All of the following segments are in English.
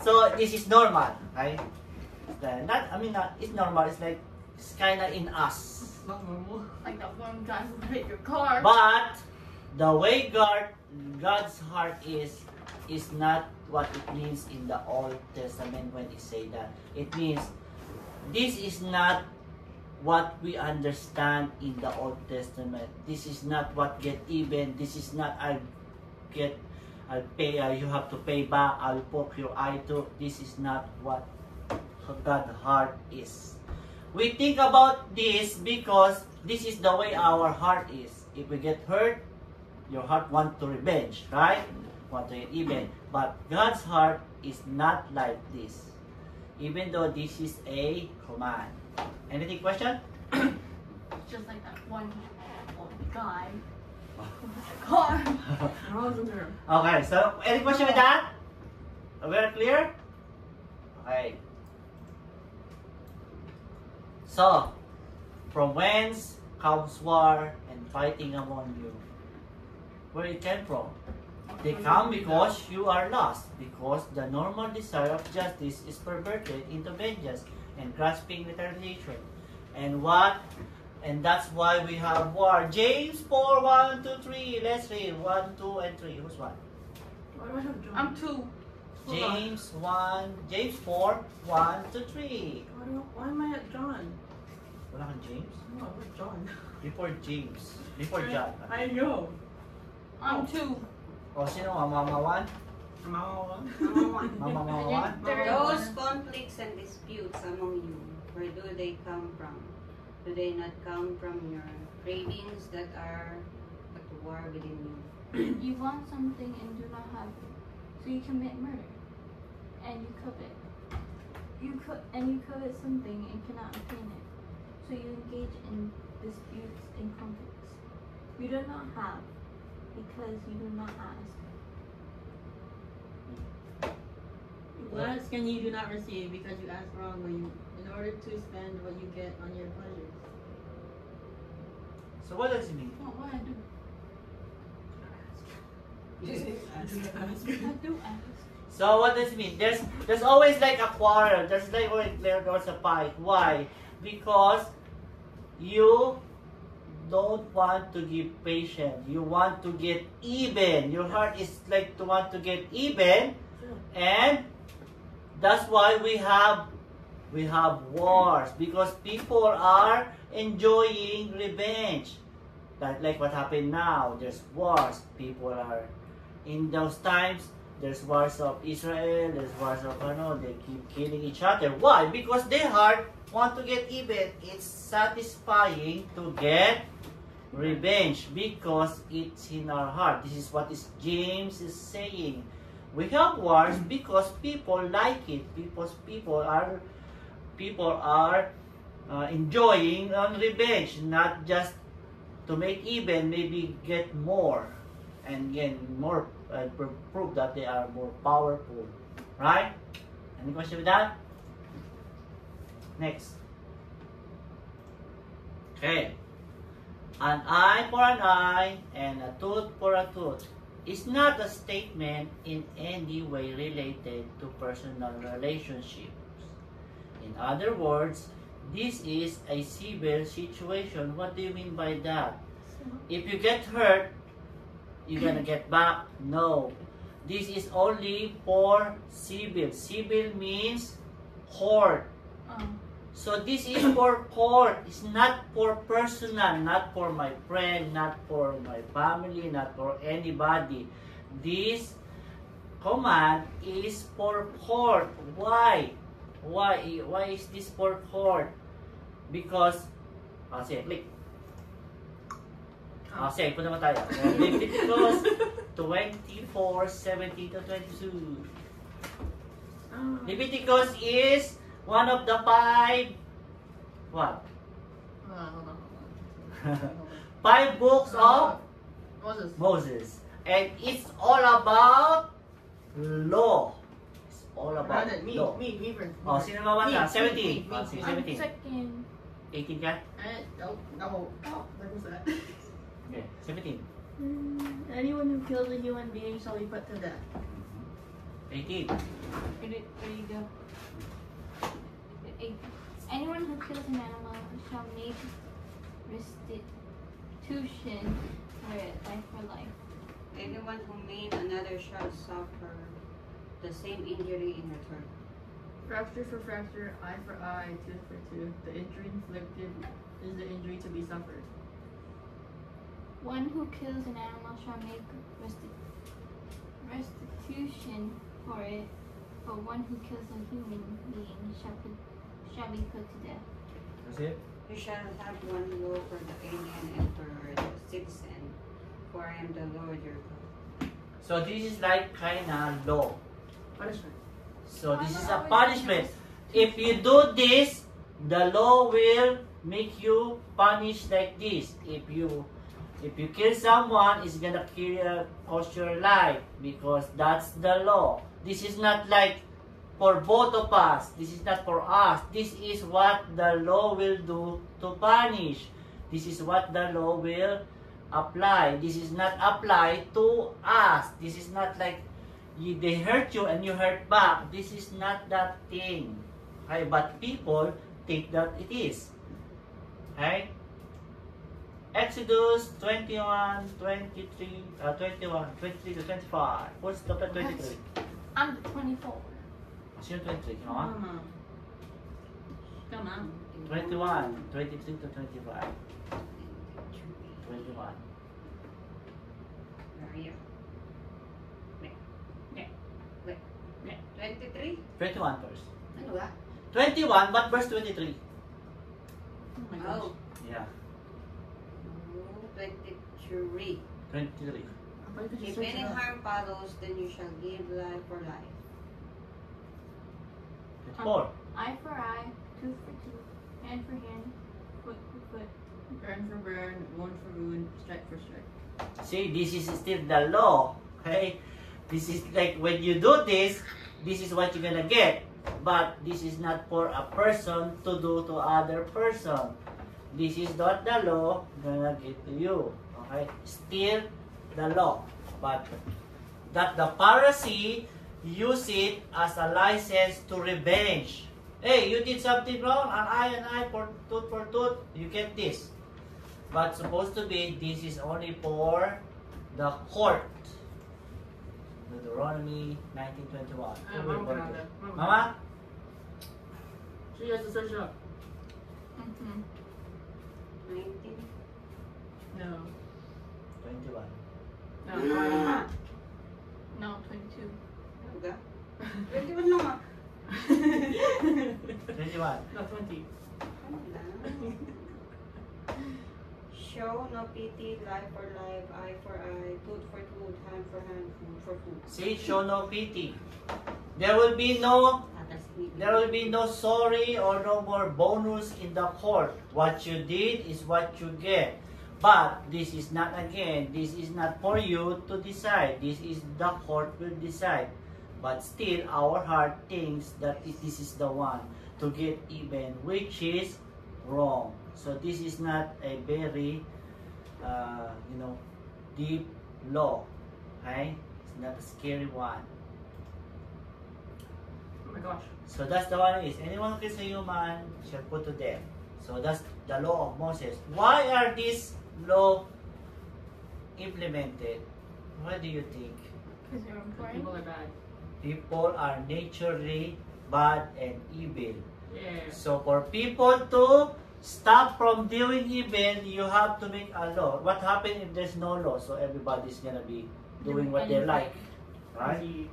So this is normal, right? It's normal. It's like it's kind of in us. It's not normal. Like that one guy who hit your car. But the way God's heart is not what it means in the Old Testament when it say that. It means this is not what we understand in the Old Testament. This is not what get even. This is not I'll pay. You have to pay back. I'll poke your eye to. This is not what God's heart is. We think about this because this is the way our heart is. If we get hurt, your heart wants to revenge, right? Want to get even. But God's heart is not like this. Even though this is a command. Anything question? Just like that one old guy who hit your car. Okay, so any question with that? Very clear? Okay. So, from whence comes war and fighting among you? Where it came from? They come because you are lost, because the normal desire of justice is perverted into vengeance and grasping retaliation. And that's why we have war. James 4, 1, 2, 3. Let's read 1, 2, and 3. Who's one? Why do I have John? I'm 2. James 4, 1 to 3. Why am I at John? Wala kang James? No, where's John? Before James. Before John. I know. I'm 2. O, sino? Mama 1? Mama 1. Mama 1? Those conflicts and disputes among you, where do they come from? Do they not come from your cravings that are at war within you? You want something and do not have it, so you commit murder, and you covet. You covet something and cannot obtain it, so you engage in disputes and conflicts. You do not have because you do not ask. You ask and you do not receive because you ask wrongly in order to spend what you get on your pleasures. So what does it mean? Oh, what I do? I do ask. So what does it mean? There's always like a quarrel. There's a fight. Why? Because you don't want to give patience. You want to get even. Your heart is like to want to get even, and that's why we have wars, because people are enjoying revenge. That like what happened now. There's wars. People are in those times. There's wars of Israel. There's wars of they keep killing each other. Why? Because their heart want to get even. It's satisfying to get revenge because it's in our heart. This is what James is saying. We have wars because people like it. Because people are enjoying revenge, not just to make even, maybe get more and get more, prove that they are more powerful. Right? Any question with that? Next. Okay. An eye for an eye and a tooth for a tooth is not a statement in any way related to personal relationships. In other words, this is a civil situation. What do you mean by that? If you get hurt, you're gonna get back? No. This is only for civil. Civil means court. So this is for court. It's not for personal, not for my friend, not for my family, not for anybody. This command is for court. Why? Why is this for court? Because, sige, click. Sige, punta naman tayo. Leviticus 24:17 to 22. Leviticus is one of the 5, what? 5 books of Moses. And it's all about law. It's all about law. Me. Oh, sino naman na? 17. I'm 17. second. 18 ka? No. That was that. Okay, 17. Anyone who kills a human being shall be put to death. 18. Anyone who kills an animal shall make restitution for it, life for life. Anyone who made another shall suffer the same injury in return. Fracture for fracture, eye for eye, tooth for tooth. The injury inflicted is the injury to be suffered. One who kills an animal shall make restitution for it, but one who kills a human being shall be put to death. That's it? You shall have one law for the alien and for the citizen, for I am the Lord your God. So this is like kind of law. Punishment. So this is a punishment. If you do this, the law will make you punished like this. If you kill someone, it's gonna cost your life because that's the law. This is not like for both of us. This is not for us. This is what the law will do to punish. This is what the law will apply. This is not applied to us. This is not like they hurt you and you hurt back. This is not that thing. Okay? But people think that it is. Okay? Exodus 21, 23 to 25. What's the 23? I'm the 24. Sino 23? Come on. Come on. 21, 23 to 25. 21. Where are you? Wait. 23? 21 verse. Ano ba? 21, but verse 23. Oh my gosh. Oh. Yeah, 23. 23. If any harm follows, then you shall give life for life. 24. Eye for eye, tooth for tooth, hand for hand, foot for foot. Burn for burn, wound for wound, strike for strike. See, this is still the law. Okay? This is like when you do this is what you're gonna get. But this is not for a person to do to other person. This is not the law gonna get to you. Okay? Still the law. But that the Pharisee use it as a license to revenge. Hey, you did something wrong, an eye for tooth, you get this. But supposed to be, this is only for the court. Deuteronomy 19:21. Mama? She has to search up. 19? No. 21. No. No, 22. Ano ba? 21 lang ah. 21. No, 20. Ano lang? Show no pity, life for life, eye for eye, tooth for tooth, hand for hand, food for food. See, show no pity. There will be no sorry or no more bonus in the court. What you did is what you get. But this is not, again, this is not for you to decide. This is the court will decide. But still, our heart thinks that this is the one to get even, which is wrong. So this is not a very, deep law. Okay? It's not a scary one. Oh my gosh. So that's the one is, anyone who kills a human shall put to death. So that's the law of Moses. Why are these law implemented? What do you think? Because they're important. People are bad. People are naturally bad and evil. Yeah. So for people to stop from doing evil, you have to make a law. What happens if there's no law? So everybody's gonna be doing what they like, right? Crazy.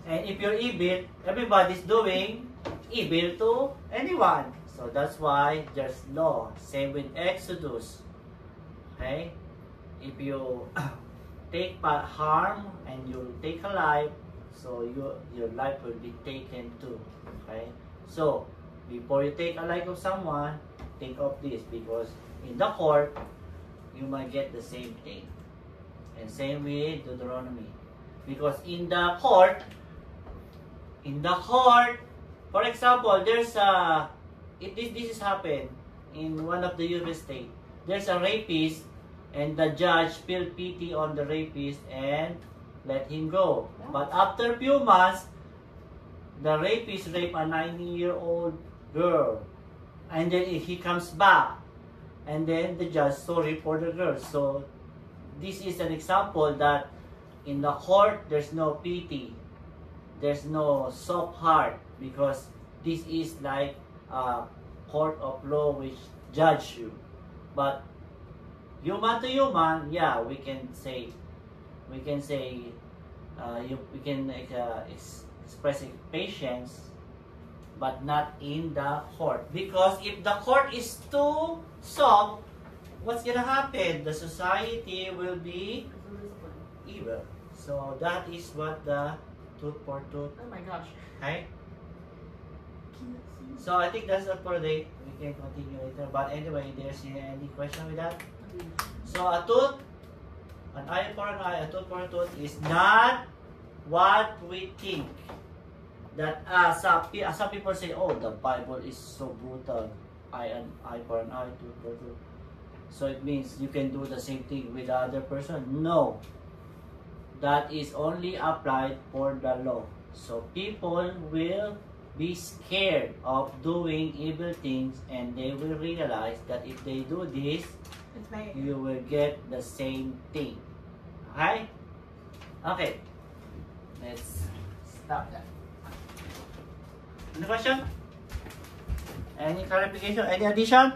And if you're evil, everybody's doing evil to anyone. So that's why there's law. Same with Exodus. Okay? If you take harm and you take a life, so your life will be taken too. Okay? So before you take a life of someone, think of this, because in the court you might get the same thing. And same with Deuteronomy. Because in the court, for example, there's this has happened in one of the US states. There's a rapist, and the judge feel pity on the rapist and let him go. Yeah. But after a few months, the rapist raped a 9-year-old girl, and then he comes back, and then the judge sorry for the girl. So this is an example that in the court there's no pity, there's no soft heart, because this is like a court of law which judge you. But human to human, yeah, we can say we can express patience, but not in the court, because if the court is too soft, what's gonna happen? The society will be evil. So that is what the tooth for tooth. Oh my gosh. Okay. So I think that's it for today. We can continue later. But anyway, there's any question with that? So a tooth, an eye for an eye, a tooth for a tooth is not what we think. That some people say, oh, the Bible is so brutal. An eye for an eye, tooth for a tooth. So it means you can do the same thing with the other person. No. That is only applied for the law. So people will be scared of doing evil things, and they will realize that if they do this, It's bad. you will get the same thing. Okay? Okay. Let's stop that. Any question? Any clarification? Any addition?